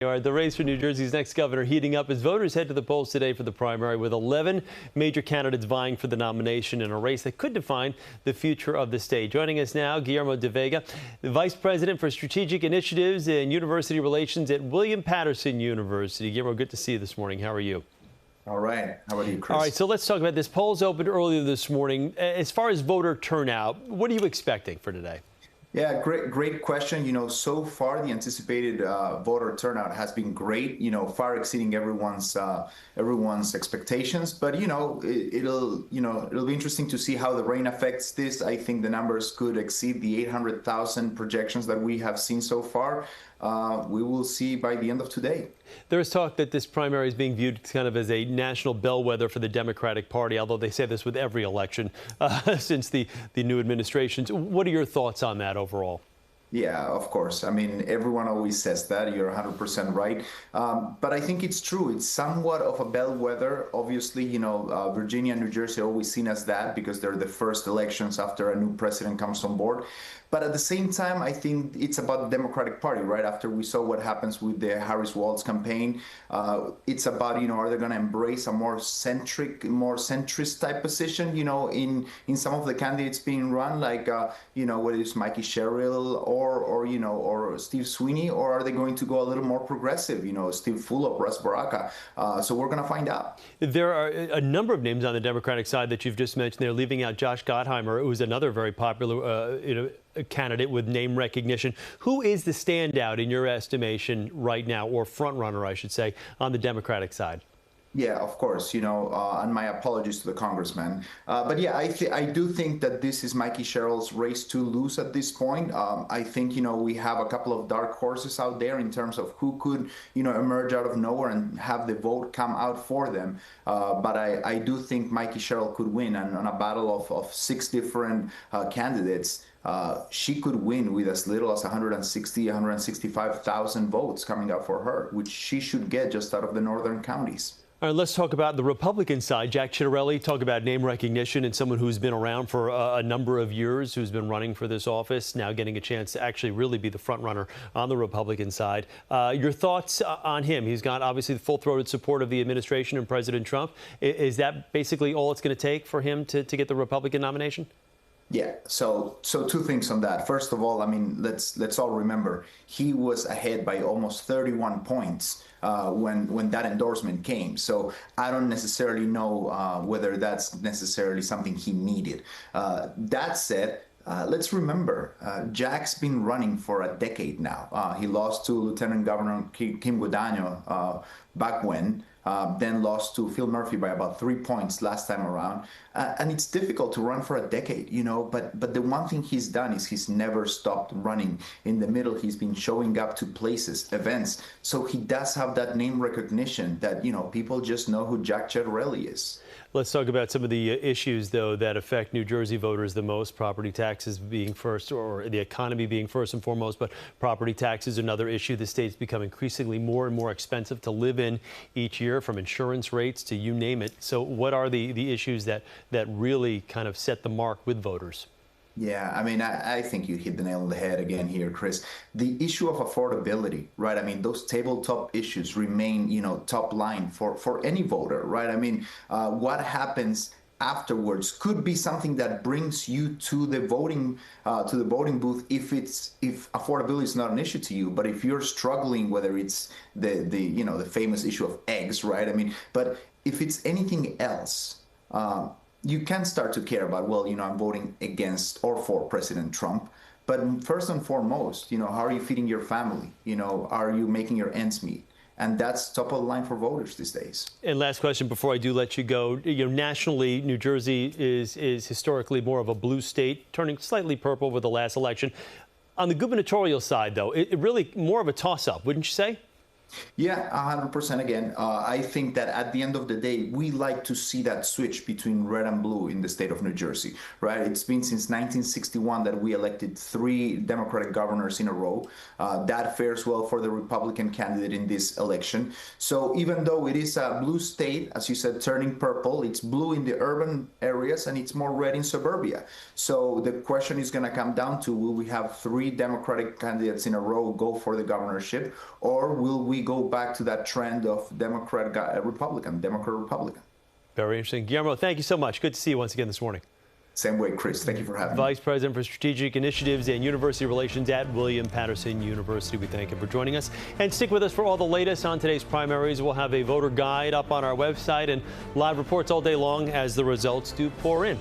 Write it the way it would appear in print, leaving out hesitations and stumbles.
All right, the race for New Jersey's next governor heating up as voters head to the polls today for the primary, with 11 major candidates vying for the nomination in a race that could define the future of the state. Joining us now, Guillermo de Veyga, the Vice President for Strategic Initiatives and University Relations at William Paterson University. Guillermo, good to see you this morning. How are you? All right. How about you, Chris? All right, so let's talk about this. Polls opened earlier this morning. As far as voter turnout, what are you expecting for today? Yeah, great question. So far the anticipated voter turnout has been great. Far exceeding everyone's expectations. But it'll be interesting to see how the rain affects this. I think the numbers could exceed the 800,000 projections that we have seen so far. We will see by the end of today. There is talk that this primary is being viewed kind of as a national bellwether for the Democratic Party, although they say this with every election since the new administrations. What are your thoughts on that overall? Yeah, of course. I mean, everyone always says that. You're 100% right. But I think it's true. It's somewhat of a bellwether. Obviously, Virginia and New Jersey are always seen as that because they're the first elections after a new president comes on board. But at the same time, I think it's about the Democratic Party, right? After we saw what happens with the Harris-Walz campaign, it's about, are they going to embrace a more centrist type position, in some of the candidates being run, like, whether it's Mikey Sherrill or Steve Sweeney, or are they going to go a little more progressive, Steve Fulop, Russ Baraka? So we're going to find out. There are a number of names on the Democratic side that you've just mentioned. They're leaving out Josh Gottheimer, who's another very popular, candidate with name recognition. Who is the standout in your estimation right now, or front runner, I should say, on the Democratic side? Yeah, of course, and my apologies to the congressman. But yeah, I do think that this is Mikey Sherrill's race to lose at this point. I think, we have a couple of dark horses out there in terms of who could, emerge out of nowhere and have the vote come out for them. But I do think Mikey Sherrill could win, and on a battle of 6 different candidates. She could win with as little as 165,000 votes coming up for her, which she should get just out of the northern counties. All right, let's talk about the Republican side. Jack Ciattarelli, talk about name recognition and someone who's been around for a number of years, who's been running for this office, now getting a chance to actually really be the front runner on the Republican side. Your thoughts on him? He's got obviously the full-throated support of the administration and President Trump. Is that basically all it's going to take for him to get the Republican nomination? Yeah, so 2 things on that. First of all, I mean, let's all remember he was ahead by almost 31 points when that endorsement came. So I don't necessarily know whether that's necessarily something he needed. That said, let's remember, Jack's been running for a decade now. He lost to Lieutenant Governor Kim Guadagno back when. Then lost to Phil Murphy by about 3 points last time around. And it's difficult to run for a decade, but the one thing he's done is he's never stopped running. In the middle, he's been showing up to places, events. So he does have that name recognition that, people just know who Jack Ciattarelli is. Let's talk about some of the issues, though, that affect New Jersey voters the most. Property taxes being first, or the economy being first and foremost. But property taxes are another issue. The state's become increasingly more and more expensive to live in each year, from insurance rates to you name it. So what are the issues that really kind of set the mark with voters? Yeah, I mean, I think you hit the nail on the head again here, Chris. The issue of affordability, right? I mean, those tabletop issues remain, top line for any voter, right? I mean, what happens afterwards could be something that brings you to the voting booth if affordability is not an issue to you. But if you're struggling, whether it's the famous issue of eggs, right? I mean, but if it's anything else, you can start to care about, well, I'm voting against or for President Trump. But first and foremost, how are you feeding your family? Are you making your ends meet? And that's top of the line for voters these days. And last question before I do let you go. Nationally, New Jersey is historically more of a blue state, turning slightly purple with the last election. On the gubernatorial side, though, it really more of a toss-up, wouldn't you say? Yeah, 100% again. I think that at the end of the day, we like to see that switch between red and blue in the state of New Jersey, right? It's been since 1961 that we elected 3 Democratic governors in a row. That fares well for the Republican candidate in this election. So even though it is a blue state, as you said, turning purple, it's blue in the urban areas and it's more red in suburbia. So the question is going to come down to, will we have 3 Democratic candidates in a row go for the governorship, or will we we go back to that trend of Democrat-Republican. Very interesting. Guillermo, thank you so much. Good to see you once again this morning. Same way, Chris. Thank you for having me. Vice President for Strategic Initiatives and University Relations at William Paterson University. We thank him for joining us. And stick with us for all the latest on today's primaries. We'll have a voter guide up on our website and live reports all day long as the results do pour in.